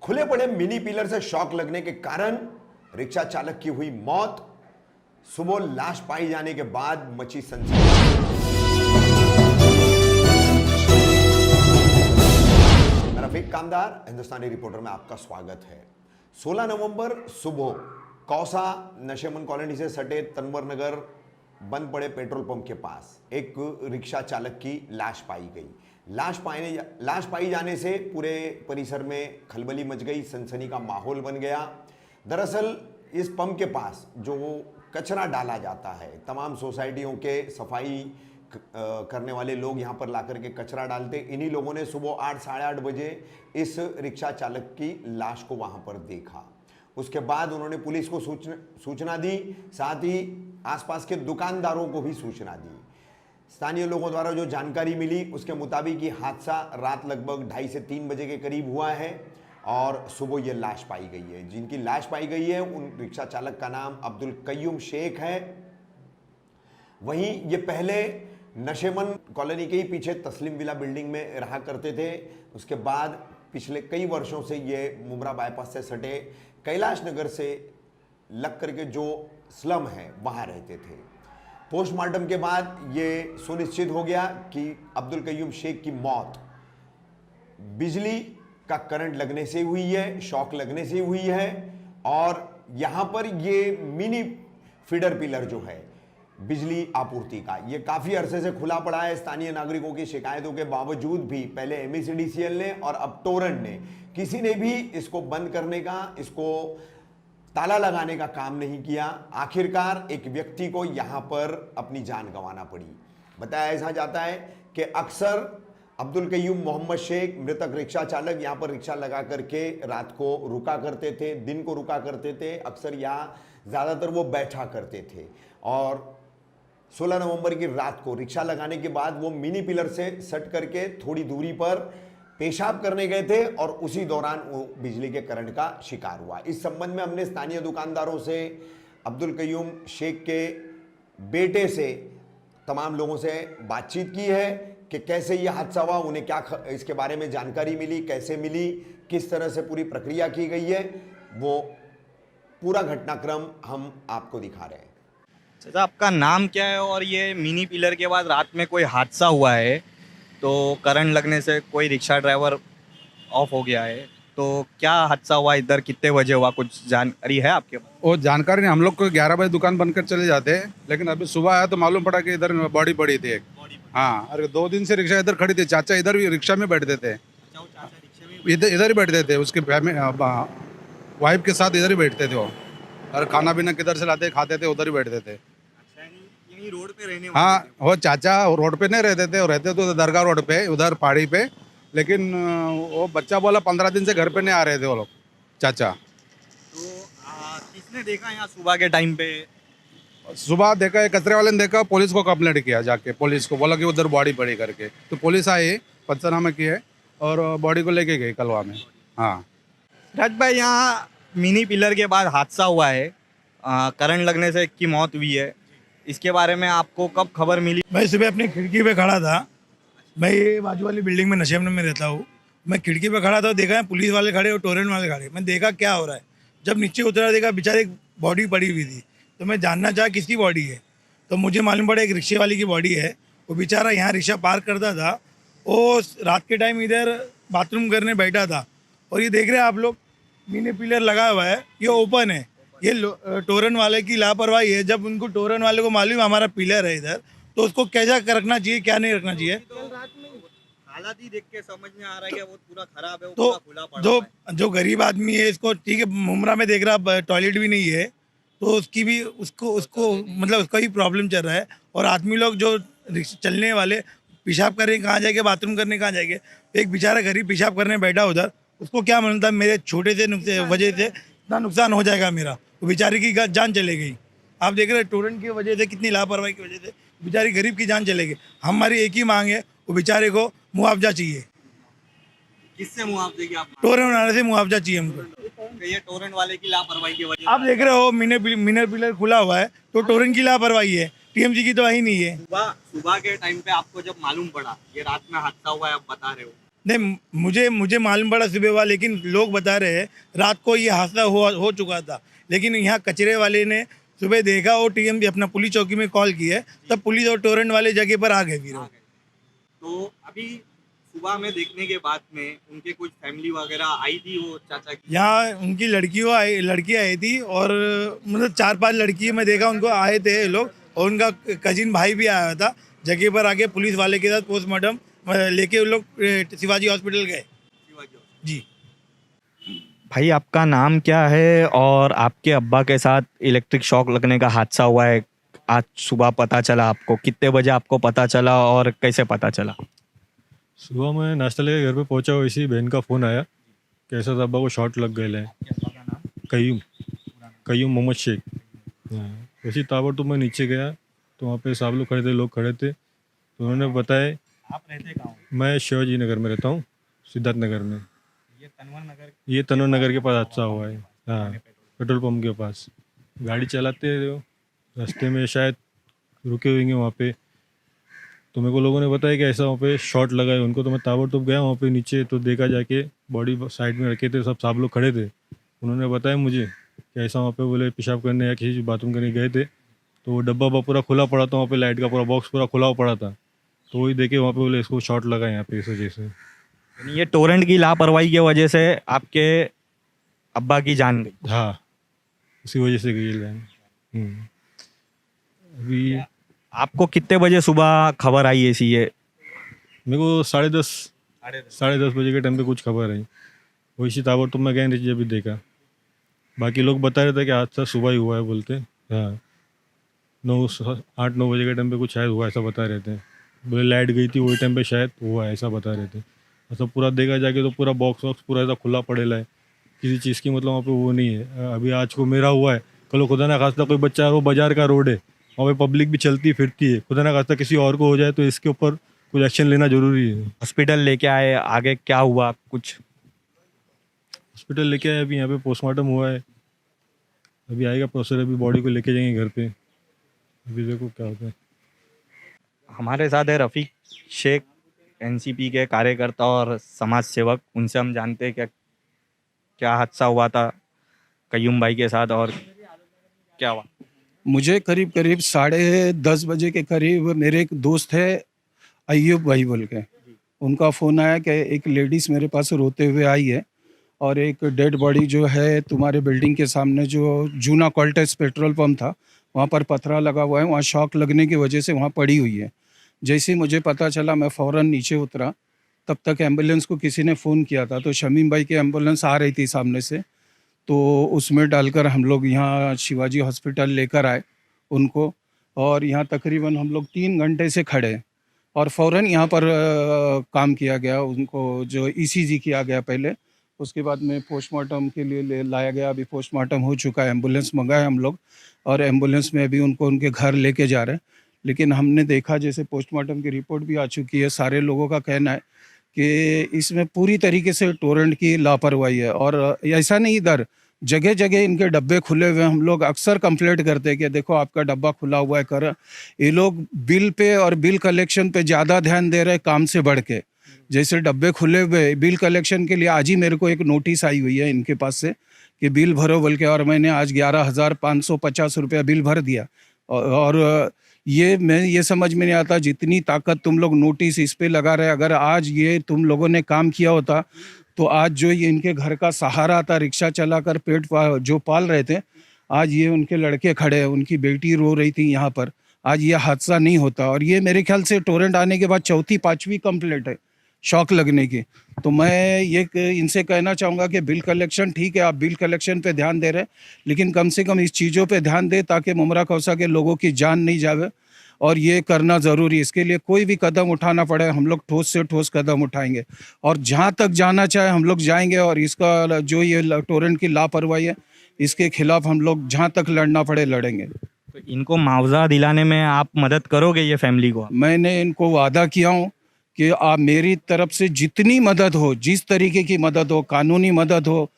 खुले पड़े mini pillar से शॉक लगने के कारण रिक्शा चालक की हुई मौत। सुबह लाश पाई जाने के बाद मची सनसनी। रफीक कामदार हिंदुस्तानी रिपोर्टर में आपका स्वागत है। 16 नवंबर सुबह कौसा नशेमंद कॉलोनी से सटे तनवर नगर बंद पड़े पेट्रोल पंप के पास एक रिक्शा चालक की लाश पाई गई। लाश पाई जाने से पूरे परिसर में खलबली मच गई, सनसनी का माहौल बन गया। दरअसल इस पंप के पास जो कचरा डाला जाता है, तमाम सोसाइटियों के सफाई करने वाले लोग यहाँ पर लाकर के कचरा डालते। इन्हीं लोगों ने सुबह 8 साढ़े 8 बजे इस रिक्शा चालक की लाश को वहाँ पर देखा। उसके बाद उन्होंने पुलिस को सूचना दी, साथ ही आसपास के दुकानदारों को भी सूचना दी। स्थानीय लोगों द्वारा जो जानकारी मिली उसके मुताबिक ये हादसा रात लगभग 2:30 से 3 बजे के करीब हुआ है और सुबह ये लाश पाई गई है। जिनकी लाश पाई गई है उन रिक्शा चालक का नाम अब्दुल कय्यूम शेख है। वहीं ये पहले नशेमंद कॉलोनी के ही पीछे तस्लीम विला बिल्डिंग में रहा करते थे। उसके बाद पिछले कई वर्षों से ये मुमरा बाईपास से सटे कैलाश नगर से लग करके जो स्लम है वहाँ रहते थे। पोस्टमार्टम के बाद ये सुनिश्चित हो गया कि अब्दुल कय्यूम शेख की मौत बिजली का करंट लगने से हुई है, शॉक लगने से हुई है। और यहाँ पर ये मिनी फीडर पिलर जो है बिजली आपूर्ति का, ये काफ़ी अरसे से खुला पड़ा है। स्थानीय नागरिकों की शिकायतों के बावजूद भी पहले MECDCL ने और अब टोरंट ने, किसी ने भी इसको बंद करने का, इसको ताला लगाने का काम नहीं किया। आखिरकार एक व्यक्ति को यहाँ पर अपनी जान गंवाना पड़ी। बताया ऐसा जाता है कि अक्सर अब्दुल कय्यूम मोहम्मद शेख मृतक रिक्शा चालक यहाँ पर रिक्शा लगा करके रात को रुका करते थे, दिन को रुका करते थे। अक्सर यहाँ ज़्यादातर वो बैठा करते थे और 16 नवंबर की रात को रिक्शा लगाने के बाद वो मिनी पिलर से सट करके थोड़ी दूरी पर पेशाब करने गए थे और उसी दौरान वो बिजली के करंट का शिकार हुआ। इस संबंध में हमने स्थानीय दुकानदारों से, अब्दुल कय्यूम शेख के बेटे से, तमाम लोगों से बातचीत की है कि कैसे ये हादसा हुआ, उन्हें क्या इसके बारे में जानकारी मिली, कैसे मिली, किस तरह से पूरी प्रक्रिया की गई है। वो पूरा घटनाक्रम हम आपको दिखा रहे हैं। चाचा, आपका नाम क्या है? और ये मिनी पिलर के बाद रात में कोई हादसा हुआ है तो करंट लगने से कोई रिक्शा ड्राइवर ऑफ हो गया है, तो क्या हादसा हुआ इधर, कितने बजे हुआ, कुछ जानकारी है आपके पास? वो जानकारी नहीं, हम लोग को 11 बजे दुकान बंद कर चले जाते हैं, लेकिन अभी सुबह आया तो मालूम पड़ा कि इधर बॉडी पड़ी थी एक। हाँ, अरे 2 दिन से रिक्शा इधर खड़ी थी। चाचा इधर भी रिक्शा में बैठते थे, इधर ही बैठते थे, उसके वाइफ के साथ इधर ही बैठते थे वो। और खाना पीना किधर से लाते खाते थे, उधर ही बैठते थे। यही रोड पे रहने हाँ, वो चाचा रोड पे नहीं रहते थे, वो रहते तो दरगाह रोड पे, उधर पहाड़ी पे। लेकिन वो बच्चा बोला 15 दिन से घर पे नहीं आ रहे थे वो लोग, चाचा। तो किसने देखा यहाँ सुबह के टाइम पे? सुबह देखा, कचरे वाले ने देखा, पुलिस को कंप्लेंट किया जाके। पुलिस को बोला कि उधर बॉडी पड़ी करके, तो पुलिस आई, पंचनामा किए और बॉडी को लेके गई कलवा में। हाँ राज भाई, यहाँ मिनी पिलर के बाद हादसा हुआ है, करंट लगने से एक की मौत हुई है, इसके बारे में आपको कब खबर मिली? मैं सुबह अपनी खिड़की पे खड़ा था। मैं ये बाजू वाली बिल्डिंग में नशेमंद में रहता हूँ। मैं खिड़की पे खड़ा था, देखा है पुलिस वाले खड़े और टोरेंट वाले खड़े। मैं देखा क्या हो रहा है। जब नीचे उतरा देखा बेचारे एक बॉडी पड़ी हुई थी, तो मैं जानना चाहा किसकी बॉडी है। तो मुझे मालूम पड़ा एक रिक्शे वाले की बॉडी है। वो बेचारा यहाँ रिक्शा पार्क करता था, वो रात के टाइम इधर बाथरूम करने बैठा था। और ये देख रहे हैं आप लोग, मिनी पिलर लगा हुआ है, ये ओपन है। ये टोरन वाले की लापरवाही है। जब उनको टोरन वाले को मालूम हमारा पिलर है इधर, तो उसको कैसा रखना चाहिए, क्या नहीं रखना चाहिए। हालात ही देख के समझ में आ रहा है कि वो पूरा खराब है, वो तो पूरा खुला पड़ा है। जो गरीब आदमी है, इसको ठीक है, मुमरा में देख रहा टॉयलेट भी नहीं है, तो उसकी भी उसको मतलब उसका ही प्रॉब्लम चल रहा है। और आदमी लोग जो चलने वाले पेशाब करने कहाँ जाएंगे, बाथरूम करने कहाँ जाएंगे। एक बेचारा गरीब पेशाब करने बैठा उधर, उसको क्या मालूम था मेरे छोटे से वजह से इतना नुकसान हो जाएगा मेरा। वो बेचारे की जान चले गई। आप देख रहे हैं टोरेंट की वजह से, कितनी लापरवाही की वजह से बेचारी गरीब की जान चले गई। हमारी एक ही मांग है, वो बेचारे को मुआवजा चाहिए। किससे मुआवजे की आप? टोरेंट वाले से मुआवजा चाहिए हमको। तो ये टोरेंट वाले की लापरवाही की वजह आप देख रहे हो मिनर पिलर खुला हुआ है, तो टोरेंट की लापरवाही है, TMC की तो ही नहीं है। सुबह के टाइम पे आपको जब मालूम पड़ा ये रात में हादसा हुआ है, आप बता रहे हो, नहीं, मुझे मुझे मालूम पड़ा सुबह हुआ, लेकिन लोग बता रहे हैं रात को ये हादसा हो चुका था। लेकिन यहाँ कचरे वाले ने सुबह देखा और टीएम अपना पुलिस चौकी में कॉल की है, तब पुलिस और टोरेंट वाले जगह पर आ गए फिर वो। तो अभी सुबह में देखने के बाद में उनके कुछ फैमिली वगैरह आई थी वो चाचा की? यहाँ उनकी लड़की आई थी और मतलब 4-5 लड़की मैं देखा उनको आए थे ये लोग, और उनका कजिन भाई भी आया था। जगह पर आके पुलिस वाले के साथ पोस्टमार्टम लेके वो लोग शिवाजी हॉस्पिटल गए। जी। भाई आपका नाम क्या है और आपके अब्बा के साथ इलेक्ट्रिक शॉक लगने का हादसा हुआ है, आज सुबह पता चला आपको? कितने बजे आपको पता चला और कैसे पता चला? सुबह मैं नाश्ता लेके घर पे पहुंचा, इसी बहन का फ़ोन आया कि ऐसा अब्बा को शॉट लग गए है। कयूम मोहम्मद शेख। हाँ, वैसे ताबड़तोड़ मैं नीचे गया तो वहाँ पे सब लोग खड़े थे तो उन्होंने बताया। आप रहते कहाँ? मैं शिवाजी नगर में रहता हूँ, सिद्धार्थ नगर में। ये तनवर नगर के पास हादसा हुआ है। हाँ, पेट्रोल पंप के पास गाड़ी चलाते रास्ते में शायद रुके हुए वहाँ पे, तो मेरे को लोगों ने बताया कि ऐसा वहाँ पे शॉट लगा है उनको। तो मैं ताबड़तोड़ गया वहाँ पे नीचे, तो देखा जाके बॉडी साइड में रखे थे, सब लोग खड़े थे। उन्होंने बताया मुझे कि ऐसा वहाँ पे बोले पेशाब करने या किसी बाथरूम करने गए थे, तो वो डब्बा पूरा खुला पड़ा था, वहाँ पे लाइट का पूरा बॉक्स पूरा खुला पड़ा था, तो वही देखे वहाँ पे बोले इसको शॉट लगा यहाँ पे इस वजह से। ये टोरेंट की लापरवाही की वजह से आपके अब्बा की जान गई? हाँ, उसी वजह से गई जान। अभी आपको कितने बजे सुबह खबर आई ऐसी? ये मेरे को 10:30 बजे के टाइम पे कुछ खबर आई, वही ताबड़ तो मैं गया नीचे भी देखा। बाकी लोग बता रहे थे कि हादसा सुबह ही हुआ है बोलते। हाँ, 8-9 बजे के टाइम पे कुछ शायद हुआ ऐसा बता रहे थे, बोले लाइट गई थी वही टाइम पे शायद हुआ ऐसा बता रहे थे। ऐसा पूरा देखा जाके तो पूरा बॉक्स वॉक्स पूरा ऐसा खुला पड़ेला है, किसी चीज़ की मतलब वहाँ पे वो नहीं है। अभी आज को मेरा हुआ है, कल खुदा ना खास्ता कोई बच्चा, वो बाजार का रोड है, वहाँ पे पब्लिक भी चलती फिरती है, खुदा ना खास्ता किसी और को हो जाए तो इसके ऊपर कुछ एक्शन लेना जरूरी है। हॉस्पिटल लेके आए, आगे क्या हुआ कुछ? हॉस्पिटल लेके आए, अभी यहाँ पे पोस्टमार्टम हुआ है, अभी आएगा प्रोसेसर, अभी बॉडी को लेके जाएंगे घर पे, अभी देखो क्या होता है। हमारे साथ है रफ़ीक शेख, एनसीपी के कार्यकर्ता और समाज सेवक। उनसे हम जानते हैं क्या हादसा हुआ था कयूम भाई के साथ और क्या हुआ। मुझे करीब 10:30 बजे के करीब मेरे एक दोस्त है अय्यूब भाई बोल के, उनका फ़ोन आया कि एक लेडीज़ मेरे पास रोते हुए आई है और एक डेड बॉडी जो है तुम्हारे बिल्डिंग के सामने जो जूना क्वाल्टेस पेट्रोल पंप था वहाँ पर पथरा लगा हुआ है, वहाँ शॉक लगने की वजह से वहाँ पड़ी हुई है। जैसे ही मुझे पता चला मैं फ़ौरन नीचे उतरा, तब तक एम्बुलेंस को किसी ने फ़ोन किया था, तो शमीम भाई की एम्बुलेंस आ रही थी सामने से, तो उसमें डालकर हम लोग यहाँ शिवाजी हॉस्पिटल लेकर आए उनको, और यहाँ तकरीबन हम लोग 3 घंटे से खड़े और फ़ौरन यहाँ पर काम किया गया, उनको जो ईसीजी किया गया पहले, उसके बाद में पोस्टमार्टम के लिए लाया गया। अभी पोस्टमार्टम हो चुका है, एम्बुलेंस मंगाए हम लोग और एम्बुलेंस में अभी उनको उनके घर लेके जा रहे हैं। लेकिन हमने देखा जैसे पोस्टमार्टम की रिपोर्ट भी आ चुकी है, सारे लोगों का कहना है कि इसमें पूरी तरीके से टोरेंट की लापरवाही है। और ऐसा नहीं, इधर जगह जगह इनके डब्बे खुले हुए हैं, हम लोग अक्सर कंप्लेंट करते हैं कि देखो आपका डब्बा खुला हुआ है कर। ये लोग बिल पे और बिल कलेक्शन पे ज़्यादा ध्यान दे रहे हैं काम से बढ़ के। जैसे डब्बे खुले हुए बिल कलेक्शन के लिए आज ही मेरे को एक नोटिस आई हुई है इनके पास से कि बिल भरो बोल के, और मैंने आज 11,550 रुपया बिल भर दिया। और ये समझ में नहीं आता जितनी ताकत तुम लोग नोटिस इस पे लगा रहे, अगर आज ये तुम लोगों ने काम किया होता तो आज जो ये इनके घर का सहारा था, रिक्शा चलाकर जो पाल रहे थे, आज ये उनके लड़के खड़े हैं, उनकी बेटी रो रही थी यहाँ पर, आज ये हादसा नहीं होता। और ये मेरे ख्याल से टोरेंट आने के बाद 4-5वीं कंप्लेंट है शॉक लगने की। तो मैं ये इनसे कहना चाहूँगा कि बिल कलेक्शन ठीक है, आप बिल कलेक्शन पे ध्यान दे रहे हैं, लेकिन कम से कम इस चीज़ों पे ध्यान दें ताकि मुमरा कौसा के लोगों की जान नहीं जावे, और ये करना ज़रूरी है। इसके लिए कोई भी कदम उठाना पड़े हम लोग ठोस से ठोस कदम उठाएंगे और जहाँ तक जाना चाहे हम लोग जाएंगे। और इसका जो ये टोरेंट की लापरवाही है इसके खिलाफ हम लोग जहाँ तक लड़ना पड़े लड़ेंगे। तो इनको मुआवजा दिलाने में आप मदद करोगे ये फैमिली को? मैंने इनको वादा किया हूँ कि आप मेरी तरफ से जितनी मदद हो, जिस तरीके की मदद हो, कानूनी मदद हो,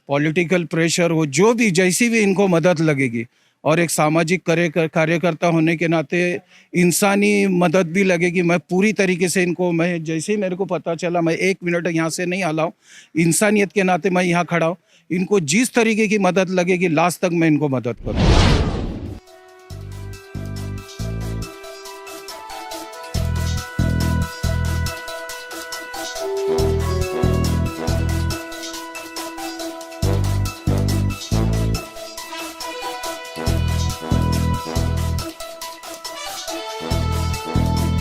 पॉलिटिकल प्रेशर हो, जो भी जैसी भी इनको मदद लगेगी और एक सामाजिक कार्यकर्ता होने के नाते इंसानी मदद भी लगेगी। मैं पूरी तरीके से इनको, मैं जैसे ही मेरे को पता चला, मैं 1 मिनट यहाँ से नहीं हलाऊं, इंसानियत के नाते मैं यहाँ खड़ा हूँ। इनको जिस तरीके की मदद लगेगी लास्ट तक मैं इनको मदद करूँ।